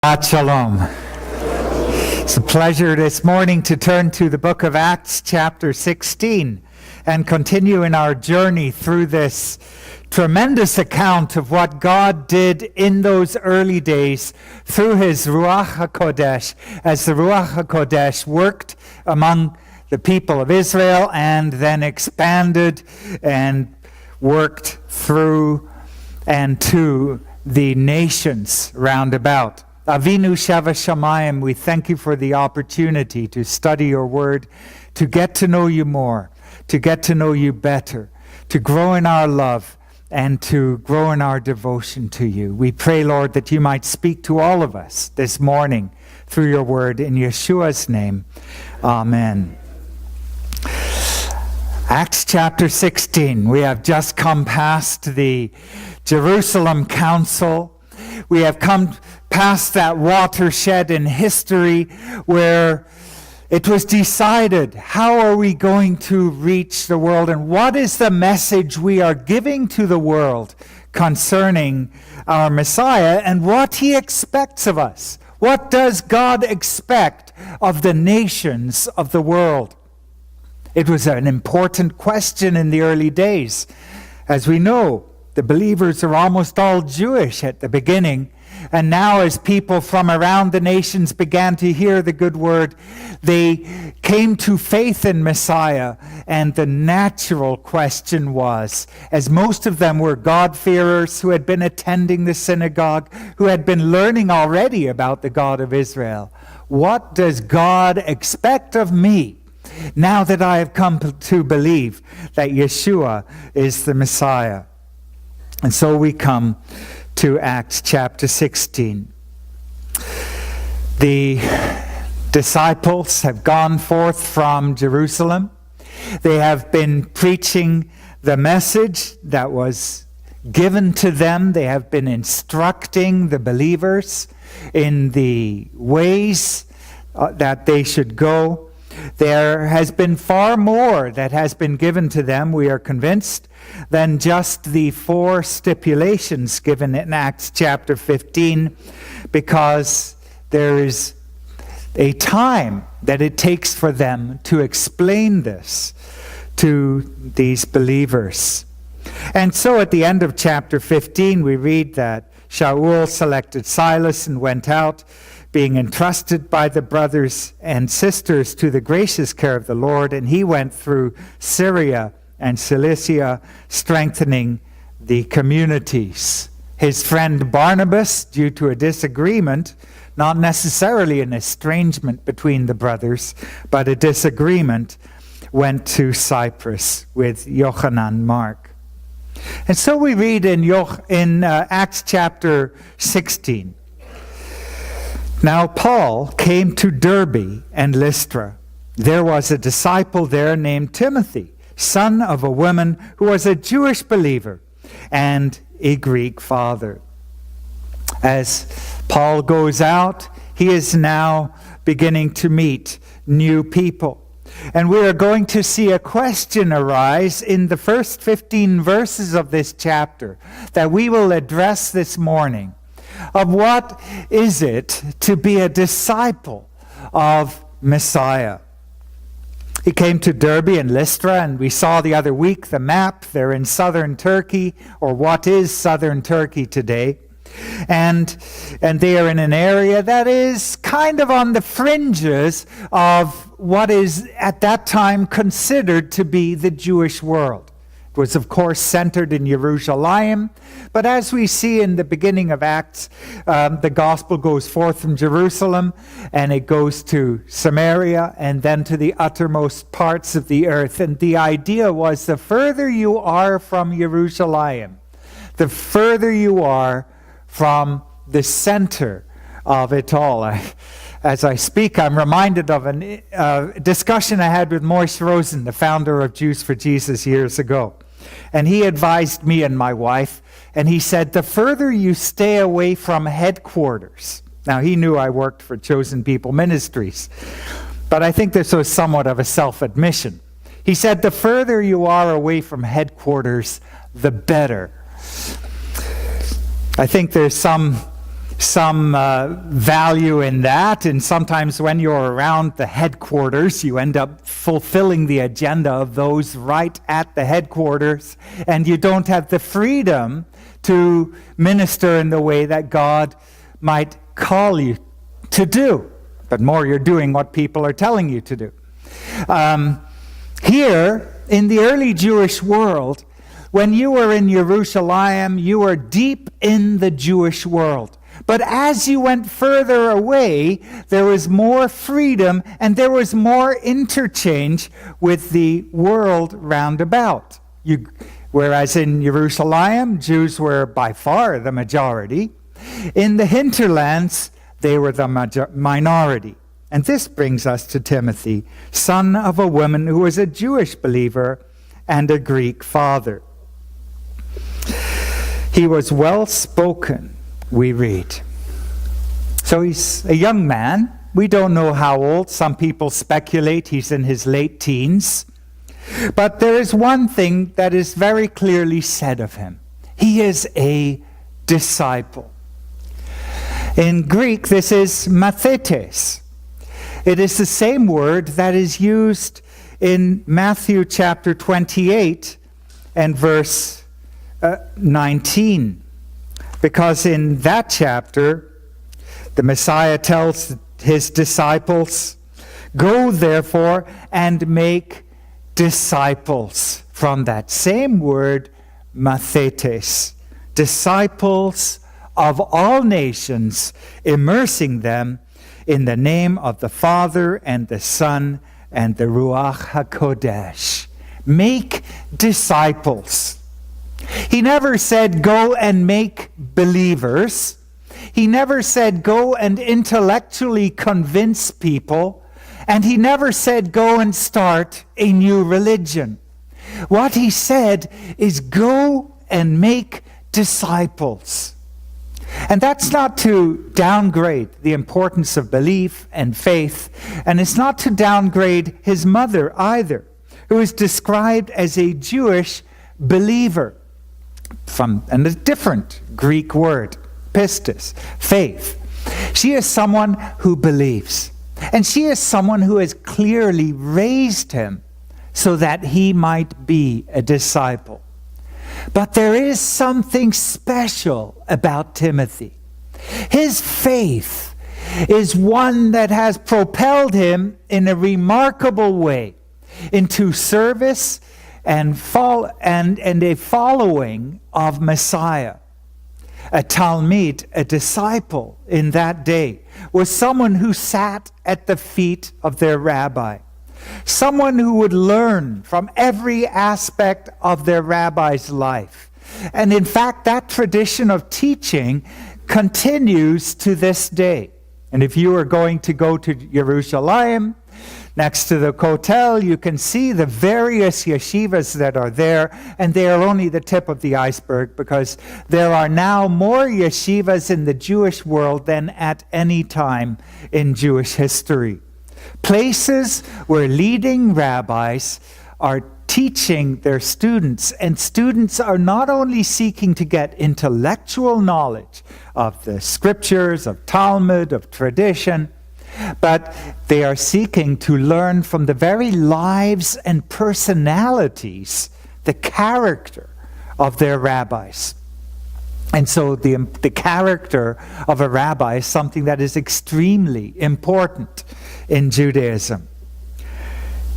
Shalom. It's a pleasure this morning to turn to the book of Acts chapter 16 and continue in our journey through this tremendous account of what God did in those early days through his Ruach HaKodesh, as the Ruach HaKodesh worked among the people of Israel and then expanded and worked through and to the nations round about. Avinu Shava Shamayim, we thank you for the opportunity to study your word, to get to know you more, to get to know you better, to grow in our love, and to grow in our devotion to you. We pray, Lord, that you might speak to all of us this morning through your word. In Yeshua's name, amen. Acts chapter 16. We have just come past the Jerusalem Council. We have come past that watershed in history where it was decided, how are we going to reach the world, and what is the message we are giving to the world concerning our Messiah and what he expects of us. What does God expect of the nations of the world? It was an important question in the early days. As we know, the believers are almost all Jewish at the beginning. And now as people from around the nations began to hear the good word, they came to faith in Messiah. And the natural question was, as most of them were God-fearers who had been attending the synagogue, who had been learning already about the God of Israel, what does God expect of me now that I have come to believe that Yeshua is the Messiah? And so we come to Acts chapter 16. The disciples have gone forth from Jerusalem. They have been preaching the message that was given to them. They have been instructing the believers in the ways that they should go. There has been far more that has been given to them, we are convinced, than just the 4 stipulations given in Acts chapter 15, because there is a time that it takes for them to explain this to these believers. And so at the end of chapter 15, we read that Shaul selected Silas and went out, being entrusted by the brothers and sisters to the gracious care of the Lord, and he went through Syria and Cilicia, strengthening the communities. His friend Barnabas, due to a disagreement, not necessarily an estrangement between the brothers, but a disagreement, went to Cyprus with Yochanan Mark. And so we read in Acts chapter 16, now Paul came to Derbe and Lystra. There was a disciple there named Timothy, son of a woman who was a Jewish believer and a Greek father. As Paul goes out, he is now beginning to meet new people. And we are going to see a question arise in the first 15 verses of this chapter that we will address this morning, of what is it to be a disciple of Messiah. He came to Derbe and Lystra, and we saw the other week the map. They're in southern Turkey, or what is southern Turkey today. And they are in an area that is kind of on the fringes of what is at that time considered to be the Jewish world. It was, of course, centered in Jerusalem, but as we see in the beginning of Acts, the gospel goes forth from Jerusalem, and it goes to Samaria, and then to the uttermost parts of the earth. And the idea was, the further you are from Jerusalem, the further you are from the center of it all. As I speak, I'm reminded of a discussion I had with Moshe Rosen, the founder of Jews for Jesus, years ago. And he advised me and my wife, and he said, the further you stay away from headquarters. Now, he knew I worked for Chosen People Ministries, but I think this was somewhat of a self-admission. He said, the further you are away from headquarters, the better. I think there's some some value in that, and sometimes when you're around the headquarters, you end up fulfilling the agenda of those right at the headquarters, and you don't have the freedom to minister in the way that God might call you to do. But more, you're doing what people are telling you to do. Here, in the early Jewish world, when you were in Jerusalem, you were deep in the Jewish world. But as you went further away, there was more freedom and there was more interchange with the world round about. Whereas in Jerusalem, Jews were by far the majority. In the hinterlands, they were the minority. And this brings us to Timothy, son of a woman who was a Jewish believer and a Greek father. He was well spoken, we read. So he's a young man. We don't know how old. Some people speculate he's in his late teens. But there is one thing that is very clearly said of him. He is a disciple. In Greek, this is mathetes. It is the same word that is used in Matthew chapter 28 and verse 19. Because in that chapter, the Messiah tells his disciples, "Go therefore and make disciples," from that same word, mathetes, disciples of all nations, immersing them in the name of the Father and the Son and the Ruach HaKodesh. Make disciples. He never said, go and make believers. He never said, go and intellectually convince people. And he never said, go and start a new religion. What he said is, go and make disciples. And that's not to downgrade the importance of belief and faith, and it's not to downgrade his mother either, who is described as a Jewish believer, and a different Greek word, pistis, faith. She is someone who believes, and she is someone who has clearly raised him so that he might be a disciple. But there is something special about Timothy. His faith is one that has propelled him in a remarkable way into service and a following of Messiah. A Talmid, a disciple in that day, was someone who sat at the feet of their rabbi. Someone who would learn from every aspect of their rabbi's life. And in fact, that tradition of teaching continues to this day. And if you are going to go to Jerusalem, next to the Kotel, you can see the various yeshivas that are there, and they are only the tip of the iceberg, because there are now more yeshivas in the Jewish world than at any time in Jewish history. Places where leading rabbis are teaching their students, and students are not only seeking to get intellectual knowledge of the scriptures, of Talmud, of tradition, but they are seeking to learn from the very lives and personalities, the character of their rabbis. And so the character of a rabbi is something that is extremely important in Judaism.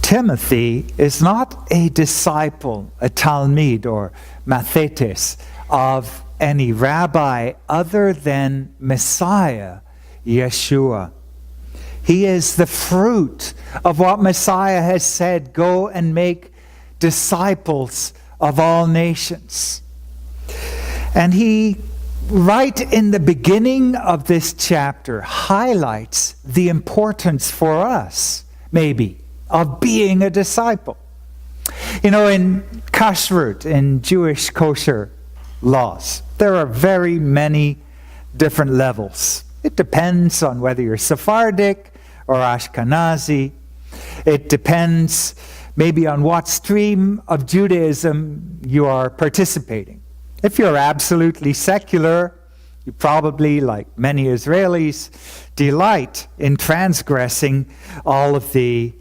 Timothy is not a disciple, a Talmid or mathetes of any rabbi other than Messiah, Yeshua. He is the fruit of what Messiah has said, go and make disciples of all nations. And he, right in the beginning of this chapter, highlights the importance for us, maybe, of being a disciple. You know, in kashrut, in Jewish kosher laws, there are very many different levels. It depends on whether you're Sephardic or Ashkenazi. It depends maybe on what stream of Judaism you are participating. If you're absolutely secular, You probably, like many Israelis, delight in transgressing all of the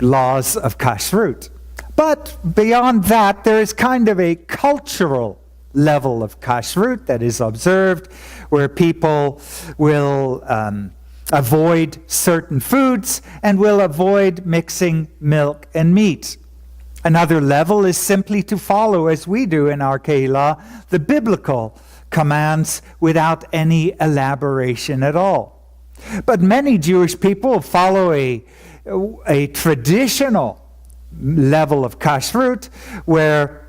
laws of kashrut. But beyond that, there is kind of a cultural level of kashrut that is observed, where people will avoid certain foods and will avoid mixing milk and meat. Another level is simply to follow, as we do in our Kehillah, the biblical commands without any elaboration at all. But many Jewish people follow a traditional level of kashrut, where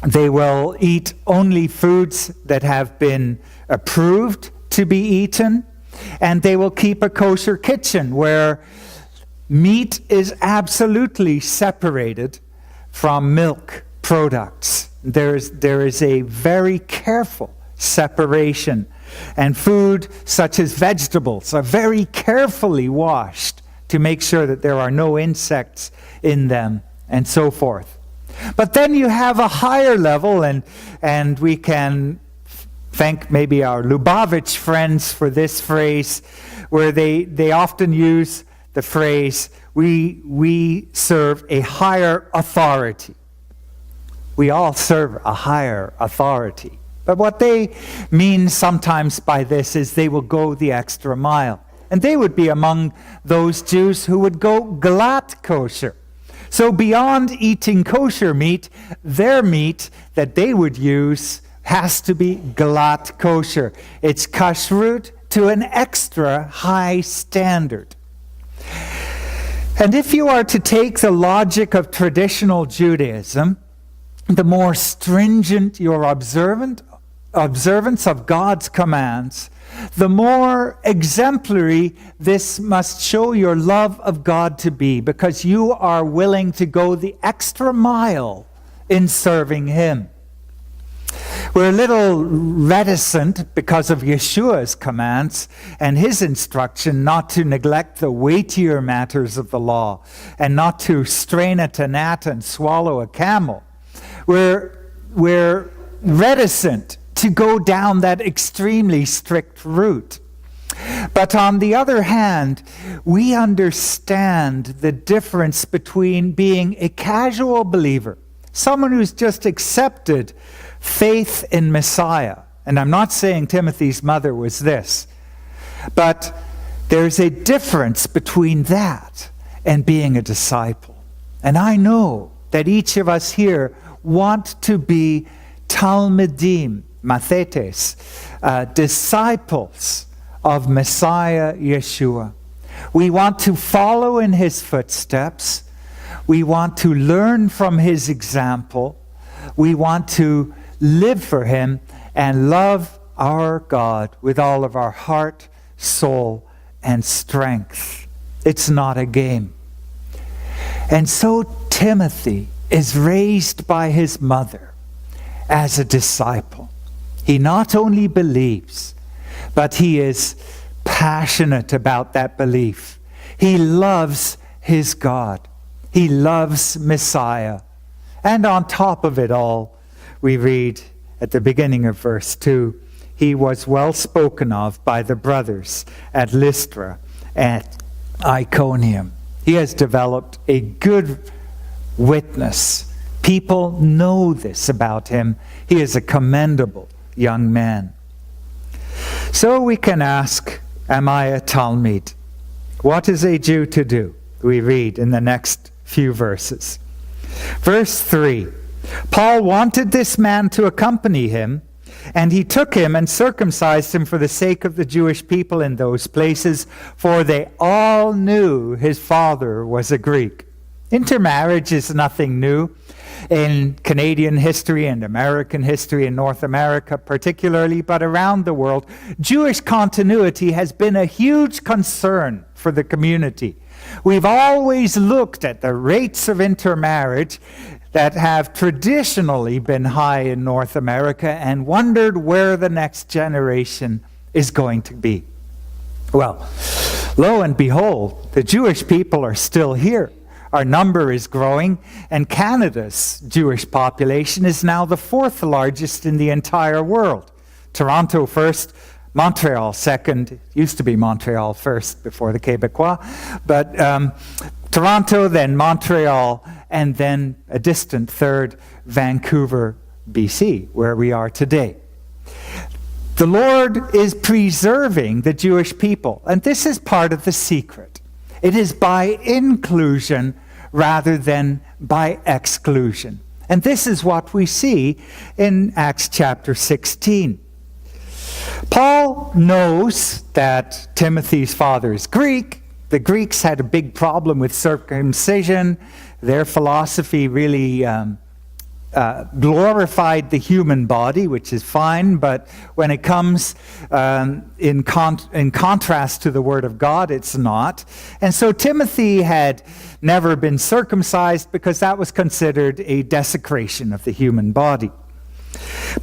they will eat only foods that have been approved to be eaten, and they will keep a kosher kitchen where meat is absolutely separated from milk products. There is a very careful separation, and food such as vegetables are very carefully washed to make sure that there are no insects in them, and so forth. But then you have a higher level, and we can thank maybe our Lubavitch friends for this phrase, where they often use the phrase, we serve a higher authority. We all serve a higher authority. But what they mean sometimes by this is they will go the extra mile. And they would be among those Jews who would go glatt kosher. So beyond eating kosher meat, their meat that they would use has to be glatt kosher. It's kashrut to an extra high standard. And if you are to take the logic of traditional Judaism, the more stringent your observance of God's commands, the more exemplary this must show your love of God to be, because you are willing to go the extra mile in serving Him. We're a little reticent because of Yeshua's commands and His instruction not to neglect the weightier matters of the law and not to strain at a gnat and swallow a camel. We're reticent to go down that extremely strict route. But on the other hand, we understand the difference between being a casual believer, someone who's just accepted faith in Messiah. And I'm not saying Timothy's mother was this, but there's a difference between that and being a disciple. And I know that each of us here want to be Talmidim, mathetes, disciples of Messiah Yeshua. We want to follow in His footsteps. We want to learn from His example. We want to live for Him and love our God with all of our heart, soul, and strength. It's not a game. And so Timothy is raised by his mother as a disciple. He not only believes, but he is passionate about that belief. He loves his God. He loves Messiah. And on top of it all, we read at the beginning of verse 2, he was well spoken of by the brothers at Lystra and Iconium. He has developed a good witness. People know this about him. He is a commendable young man. So we can ask, am I a Talmid? What is a Jew to do? We read in the next few verses. Verse 3, Paul wanted this man to accompany him, and he took him and circumcised him for the sake of the Jewish people in those places, for they all knew his father was a Greek. Intermarriage is nothing new. In Canadian history and American history, in North America particularly, but around the world, Jewish continuity has been a huge concern for the community. We've always looked at the rates of intermarriage that have traditionally been high in North America and wondered where the next generation is going to be. Well, lo and behold, the Jewish people are still here. Our number is growing, and Canada's Jewish population is now the fourth largest in the entire world. Toronto first, Montreal second. It used to be Montreal first before the Québécois. But Toronto, then Montreal, and then a distant third, Vancouver, BC, where we are today. The Lord is preserving the Jewish people, and this is part of the secret. It is by inclusion rather than by exclusion. And this is what we see in Acts chapter 16. Paul knows that Timothy's father is Greek. The Greeks had a big problem with circumcision. Their philosophy really glorified the human body, which is fine, but when it comes in contrast to the Word of God, it's not. And so Timothy had never been circumcised because that was considered a desecration of the human body.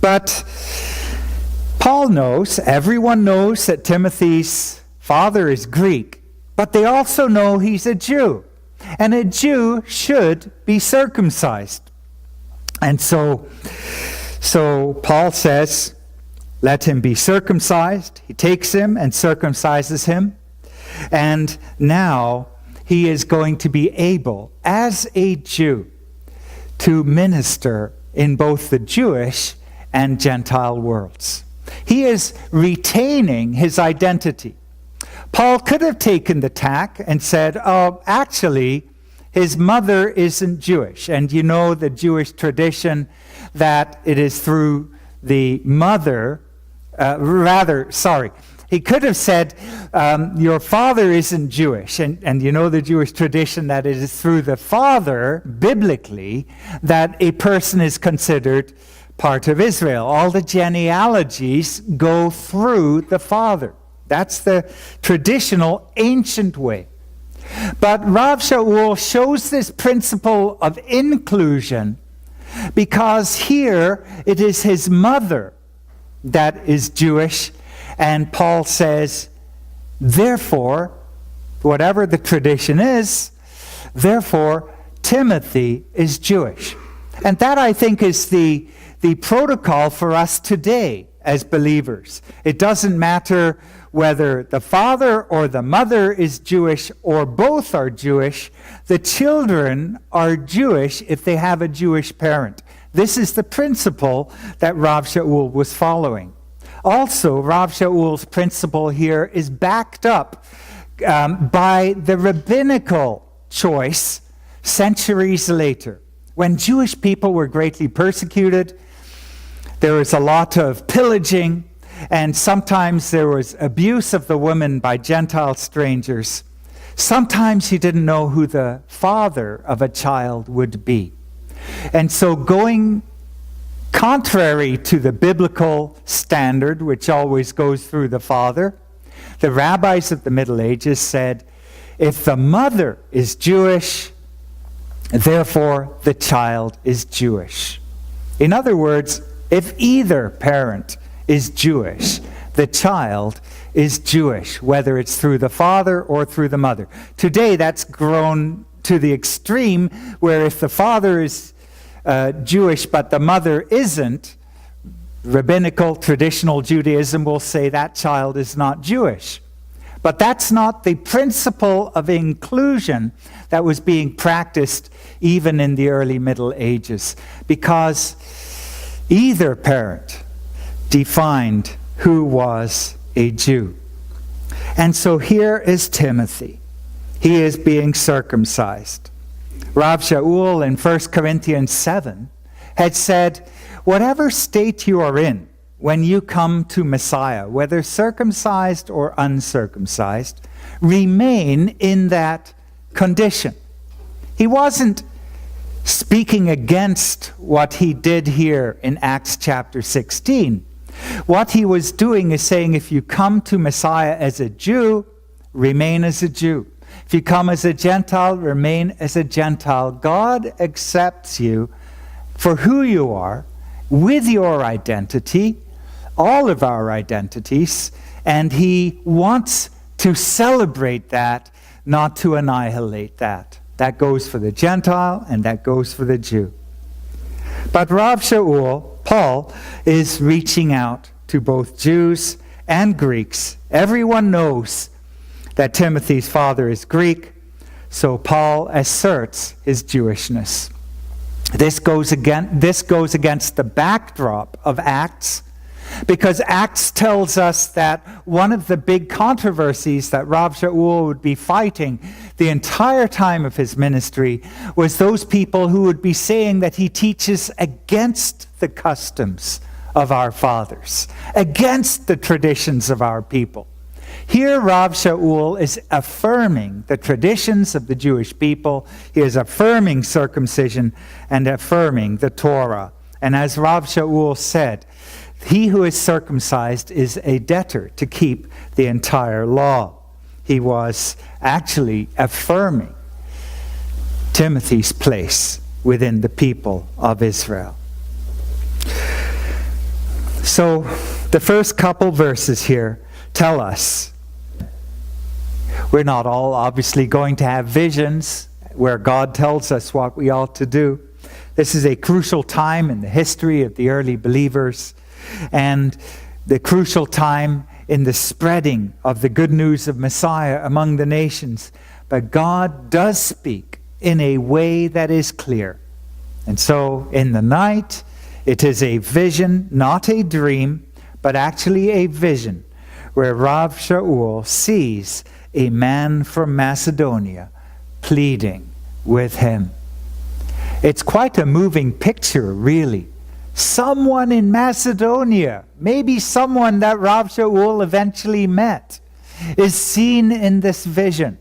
But Paul knows, everyone knows that Timothy's father is Greek, but they also know he's a Jew, and a Jew should be circumcised. And so Paul says, let him be circumcised. He takes him and circumcises him. And now he is going to be able, as a Jew, to minister in both the Jewish and Gentile worlds. He is retaining his identity. Paul could have taken the tack and said, oh, actually, his mother isn't Jewish. And you know the Jewish tradition that it is through the mother, he could have said, your father isn't Jewish. And you know the Jewish tradition that it is through the father, biblically, that a person is considered part of Israel. All the genealogies go through the father. That's the traditional ancient way. But Rav Shaul shows this principle of inclusion because here it is his mother that is Jewish, and Paul says, therefore, whatever the tradition is, therefore Timothy is Jewish. And that, I think, is the protocol for us today as believers. It doesn't matter whether the father or the mother is Jewish or both are Jewish. The children are Jewish if they have a Jewish parent. This is the principle that Rav Shaul was following. Also, Rav Shaul's principle here is backed up by the rabbinical choice centuries later. When Jewish people were greatly persecuted, there was a lot of pillaging, and sometimes there was abuse of the women by Gentile strangers. Sometimes you didn't know who the father of a child would be. And so going contrary to the biblical standard, which always goes through the father, the rabbis of the Middle Ages said, if the mother is Jewish, therefore the child is Jewish. In other words, if either parent is Jewish, the child is Jewish, whether it's through the father or through the mother. Today, that's grown to the extreme where if the father is Jewish but the mother isn't, rabbinical traditional Judaism will say that child is not Jewish. But that's not the principle of inclusion that was being practiced even in the early Middle Ages, because either parent defined who was a Jew. And so here is Timothy. He is being circumcised. Rav Shaul in 1 Corinthians 7 had said, whatever state you are in when you come to Messiah, whether circumcised or uncircumcised, remain in that condition. He wasn't speaking against what he did here in Acts chapter 16. What he was doing is saying, if you come to Messiah as a Jew, remain as a Jew. If you come as a Gentile, remain as a Gentile. God accepts you for who you are, with your identity, all of our identities, and he wants to celebrate that, not to annihilate that. That goes for the Gentile, and that goes for the Jew. But Rav Shaul, Paul, is reaching out to both Jews and Greeks. Everyone knows that Timothy's father is Greek, so Paul asserts his Jewishness. This goes against the backdrop of Acts, because Acts tells us that one of the big controversies that Rav Shaul would be fighting the entire time of his ministry was those people who would be saying that he teaches against the customs of our fathers, against the traditions of our people. Here Rav Shaul is affirming the traditions of the Jewish people. He is affirming circumcision and affirming the Torah. And as Rav Shaul said, he who is circumcised is a debtor to keep the entire law. He was actually affirming Timothy's place within the people of Israel. So the first couple verses here tell us we're not all obviously going to have visions where God tells us what we ought to do. This is a crucial time in the history of the early believers, and the crucial time in the spreading of the good news of Messiah among the nations. But God does speak in a way that is clear. And so in the night, it is a vision, not a dream, but actually a vision, where Rav Shaul sees a man from Macedonia pleading with him. It's quite a moving picture, really. Someone in Macedonia, maybe someone that Rav Shaul eventually met, is seen in this vision.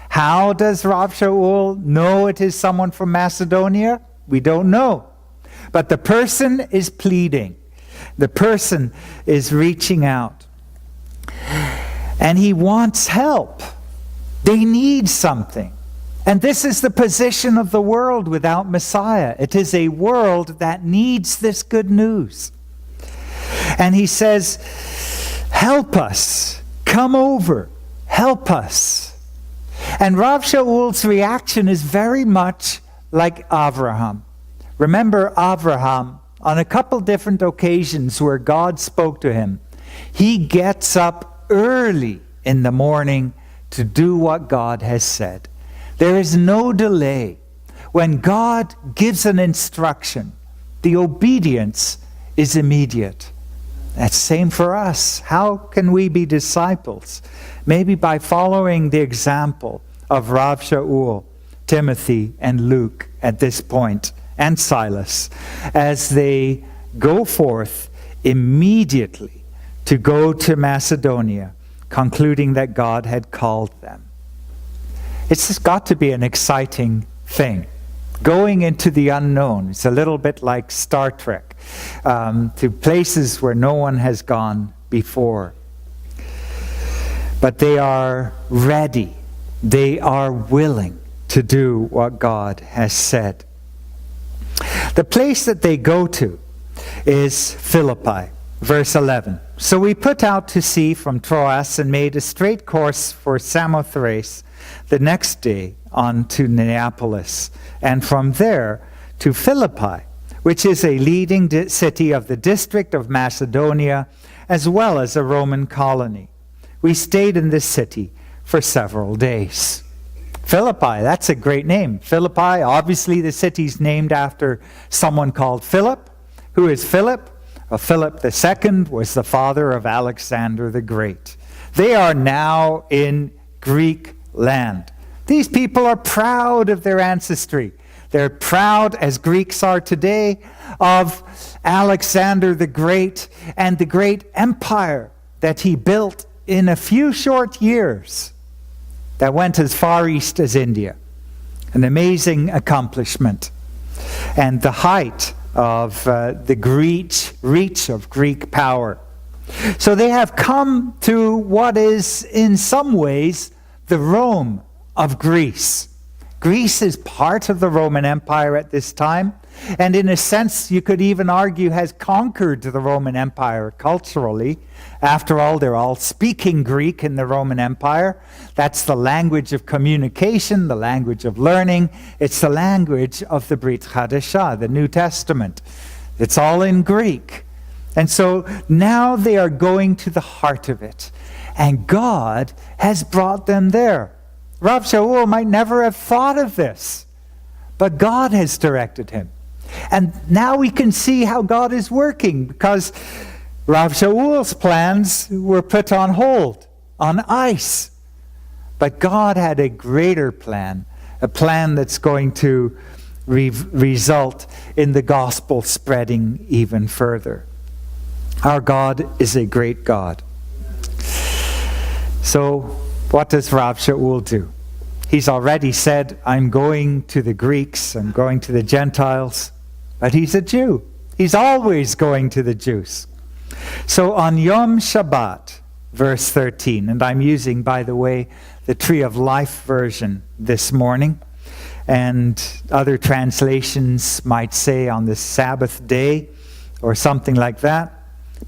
How does Rav Shaul know it is someone from Macedonia? We don't know. But the person is pleading. The person is reaching out. And he wants help. They need something. And this is the position of the world without Messiah. It is a world that needs this good news. And he says, help us. Come over. Help us. And Rav Shaul's reaction is very much like Abraham. Remember Abraham, on a couple different occasions where God spoke to him, he gets up early in the morning to do what God has said. There is no delay. When God gives an instruction, the obedience is immediate. That's same for us. How can we be disciples? Maybe by following the example of Rav Shaul, Timothy, and Luke at this point, and Silas, as they go forth immediately to go to Macedonia, concluding that God had called them. It's just got to be an exciting thing. Going into the unknown. It's a little bit like Star Trek, to places where no one has gone before. But they are ready. They are willing to do what God has said. The place that they go to is Philippi, verse 11. So we put out to sea from Troas and made a straight course for Samothrace, the next day on to Neapolis, and from there to Philippi, which is a leading city of the district of Macedonia, as well as a Roman colony. We stayed in this city for several days. Philippi, that's a great name. Philippi, obviously the city's named after someone called Philip. Who is Philip? Well, Philip II was the father of Alexander the Great. They are now in Greek land. These people are proud of their ancestry. They're proud, as Greeks are today, of Alexander the Great and the great empire that he built in a few short years that went as far east as India. An amazing accomplishment. And the height of the reach of Greek power. So they have come to what is in some ways the Rome of Greece. Greece is part of the Roman Empire at this time, and in a sense you could even argue has conquered the Roman Empire culturally. After all, they're all speaking Greek in the Roman Empire. That's the language of communication, the language of learning. It's the language of the Brit Hadashah, the New Testament. It's all in Greek. And so now they are going to the heart of it. And God has brought them there. Rav Shaul might never have thought of this, but God has directed him. And now we can see how God is working, because Rav Shaul's plans were put on hold, on ice. But God had a greater plan, a plan that's going to result in the gospel spreading even further. Our God is a great God. So, what does Rav Shaul do? He's already said, I'm going to the Greeks, I'm going to the Gentiles, but he's a Jew. He's always going to the Jews. So on Yom Shabbat, verse 13, and I'm using, by the way, the Tree of Life version this morning, and other translations might say on the Sabbath day, or something like that.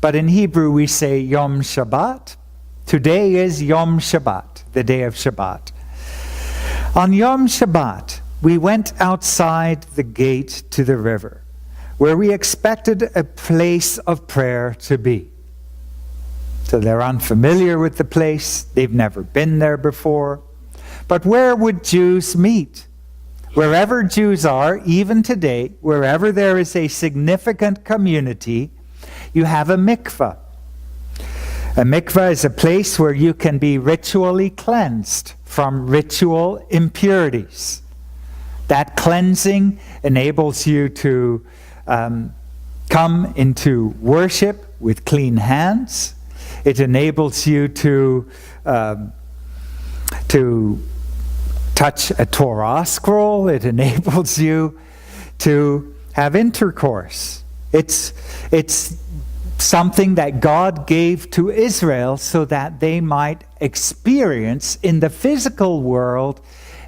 But in Hebrew we say Yom Shabbat. Today is Yom Shabbat, the day of Shabbat. On Yom Shabbat, we went outside the gate to the river, where we expected a place of prayer to be. So they're unfamiliar with the place. They've never been there before. But where would Jews meet? Wherever Jews are, even today, wherever there is a significant community, you have a mikveh. A mikveh is a place where you can be ritually cleansed from ritual impurities. That cleansing enables you to come into worship with clean hands. It enables you to touch a Torah scroll. It enables you to have intercourse. It's something that God gave to Israel so that they might experience in the physical world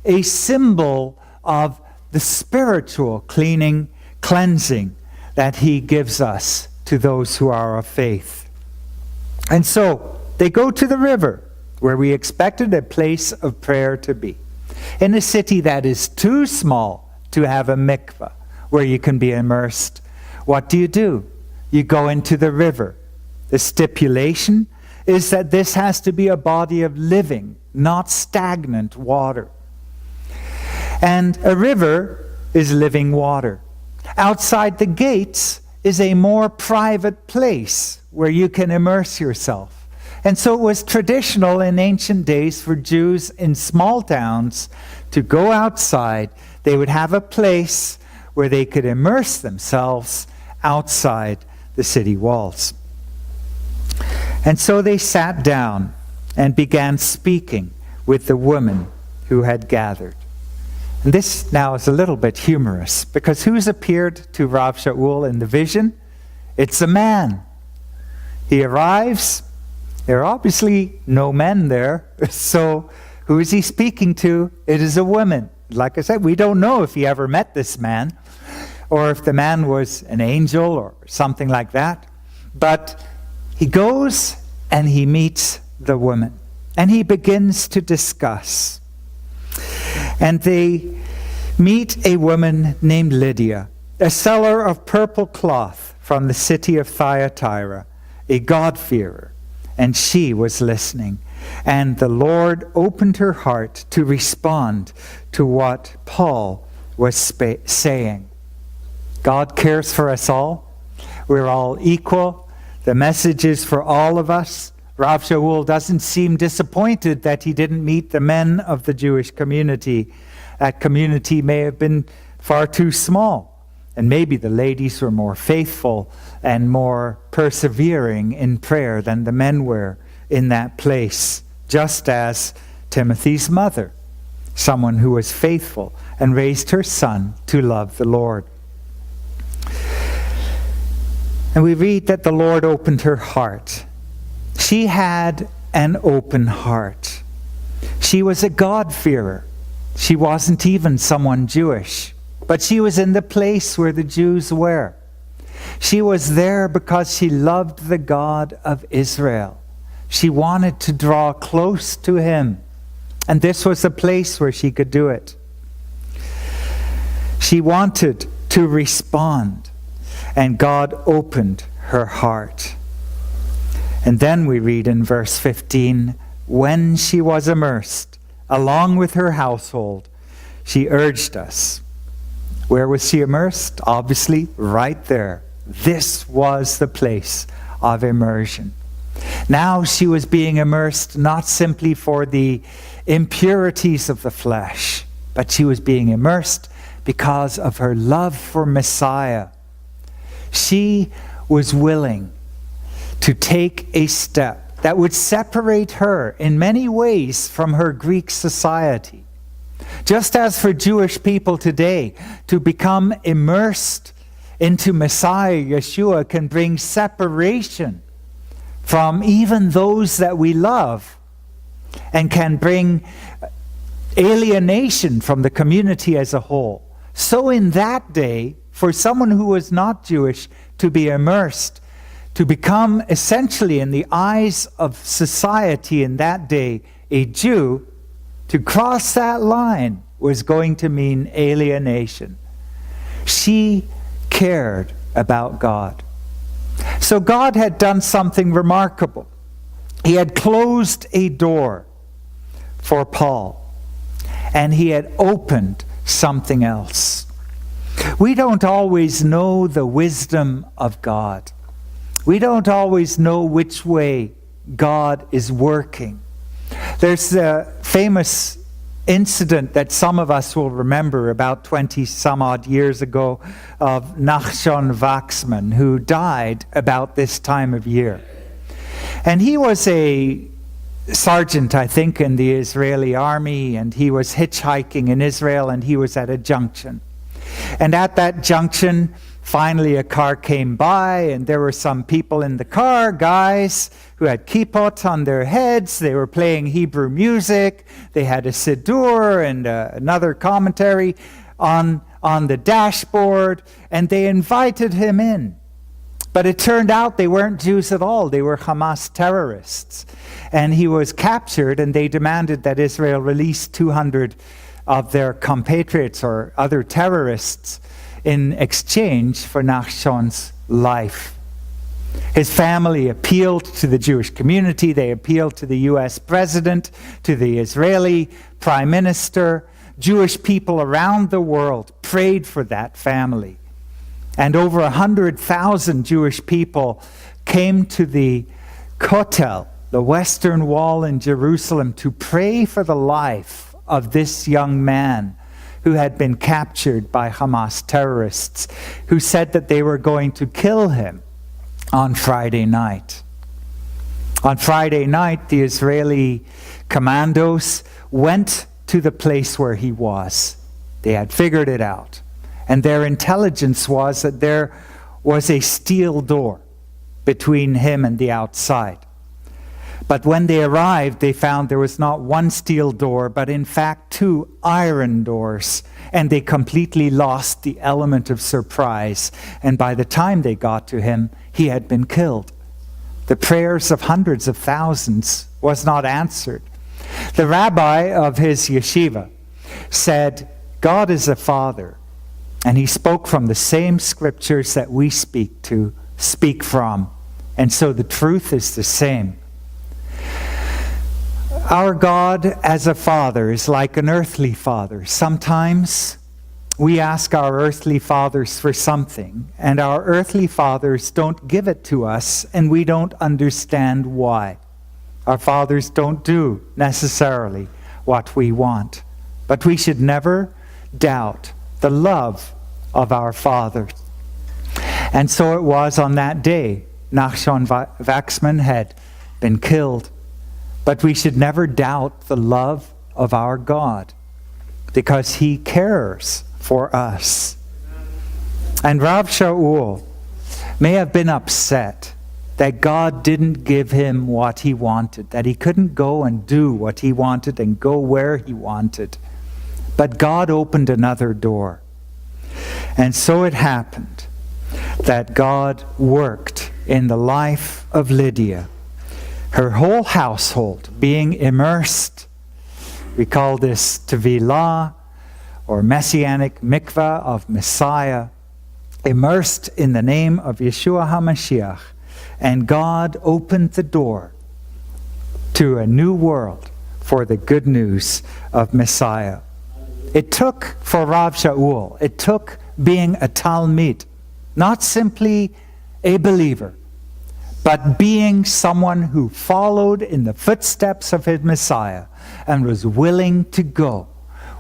a symbol of the spiritual cleansing that he gives us to those who are of faith. And so they go to the river, where we expected a place of prayer to be, in a city that is too small to have a mikveh where you can be immersed. What do? You go into the river. The stipulation is that this has to be a body of living, not stagnant water. And a river is living water. Outside the gates is a more private place where you can immerse yourself. And so it was traditional in ancient days for Jews in small towns to go outside. They would have a place where they could immerse themselves outside the city walls. And so they sat down and began speaking with the women who had gathered. And this now is a little bit humorous, because who's appeared to Rav Shaul in the vision? It's a man. He arrives. There are obviously no men there. So who is he speaking to? It is a woman. Like I said, we don't know if he ever met this man, or if the man was an angel or something like that. But he goes and he meets the woman, and he begins to discuss. And they meet a woman named Lydia, a seller of purple cloth from the city of Thyatira, a God-fearer. And she was listening. And the Lord opened her heart to respond to what Paul was saying. God cares for us all. We're all equal. The message is for all of us. Rav Shaul doesn't seem disappointed that he didn't meet the men of the Jewish community. That community may have been far too small. And maybe the ladies were more faithful and more persevering in prayer than the men were in that place. Just as Timothy's mother, someone who was faithful and raised her son to love the Lord. And we read that the Lord opened her heart. She had an open heart. She was a God-fearer. She wasn't even someone Jewish, but she was in the place where the Jews were. She was there because she loved the God of Israel. She wanted to draw close to him, and this was a place where she could do it. She wanted to respond, and God opened her heart. And then we read in verse 15, when she was immersed, along with her household, she urged us. Where was she immersed? Obviously, right there. This was the place of immersion. Now she was being immersed not simply for the impurities of the flesh, but she was being immersed because of her love for Messiah. She was willing to take a step that would separate her in many ways from her Greek society. Just as for Jewish people today, to become immersed into Messiah, Yeshua, can bring separation from even those that we love and can bring alienation from the community as a whole. So in that day, for someone who was not Jewish to be immersed, to become essentially in the eyes of society in that day a Jew, to cross that line was going to mean alienation. She cared about God. So God had done something remarkable. He had closed a door for Paul, and he had opened something else. We don't always know the wisdom of God. We don't always know which way God is working. There's a famous incident that some of us will remember about 20 some odd years ago of Nessim Waxman, who died about this time of year. And he was a sergeant, I think, in the Israeli army, and he was hitchhiking in Israel, and he was at a junction. And at that junction, finally a car came by, and there were some people in the car, guys, who had kippot on their heads. They were playing Hebrew music. They had a siddur and another commentary on the dashboard, and they invited him in. But it turned out they weren't Jews at all. They were Hamas terrorists. And he was captured, and they demanded that Israel release 200 of their compatriots or other terrorists in exchange for Nachshon's life. His family appealed to the Jewish community. They appealed to the U.S. president, to the Israeli prime minister. Jewish people around the world prayed for that family. And over 100,000 Jewish people came to the Kotel, the Western Wall in Jerusalem, to pray for the life of this young man who had been captured by Hamas terrorists, who said that they were going to kill him on Friday night. On Friday night, the Israeli commandos went to the place where he was. They had figured it out. And their intelligence was that there was a steel door between him and the outside. But when they arrived, they found there was not one steel door, but in fact 2 iron doors. And they completely lost the element of surprise. And by the time they got to him, he had been killed. The prayers of hundreds of thousands was not answered. The rabbi of his yeshiva said, God is a father. And he spoke from the same scriptures that we speak from. And so the truth is the same. Our God as a father is like an earthly father. Sometimes we ask our earthly fathers for something, and our earthly fathers don't give it to us, and we don't understand why. Our fathers don't do necessarily what we want. But we should never doubt the love of our fathers. And so it was on that day. Nessim Waxman had been killed. But we should never doubt the love of our God, because he cares for us. And Rav Shaul may have been upset that God didn't give him what he wanted, that he couldn't go and do what he wanted and go where he wanted. But God opened another door. And so it happened that God worked in the life of Lydia, her whole household being immersed. We call this Tevilah, or Messianic mikvah of Messiah. immersed in the name of Yeshua HaMashiach, and God opened the door to a new world for the good news of Messiah. It took, for Rav Shaul, it took being a Talmid, not simply a believer, but being someone who followed in the footsteps of his Messiah and was willing to go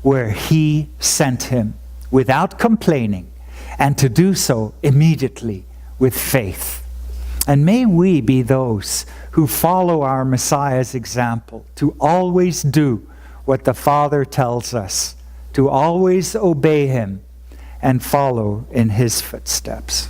where he sent him without complaining, and to do so immediately with faith. And may we be those who follow our Messiah's example, to always do what the Father tells us, to always obey him and follow in his footsteps.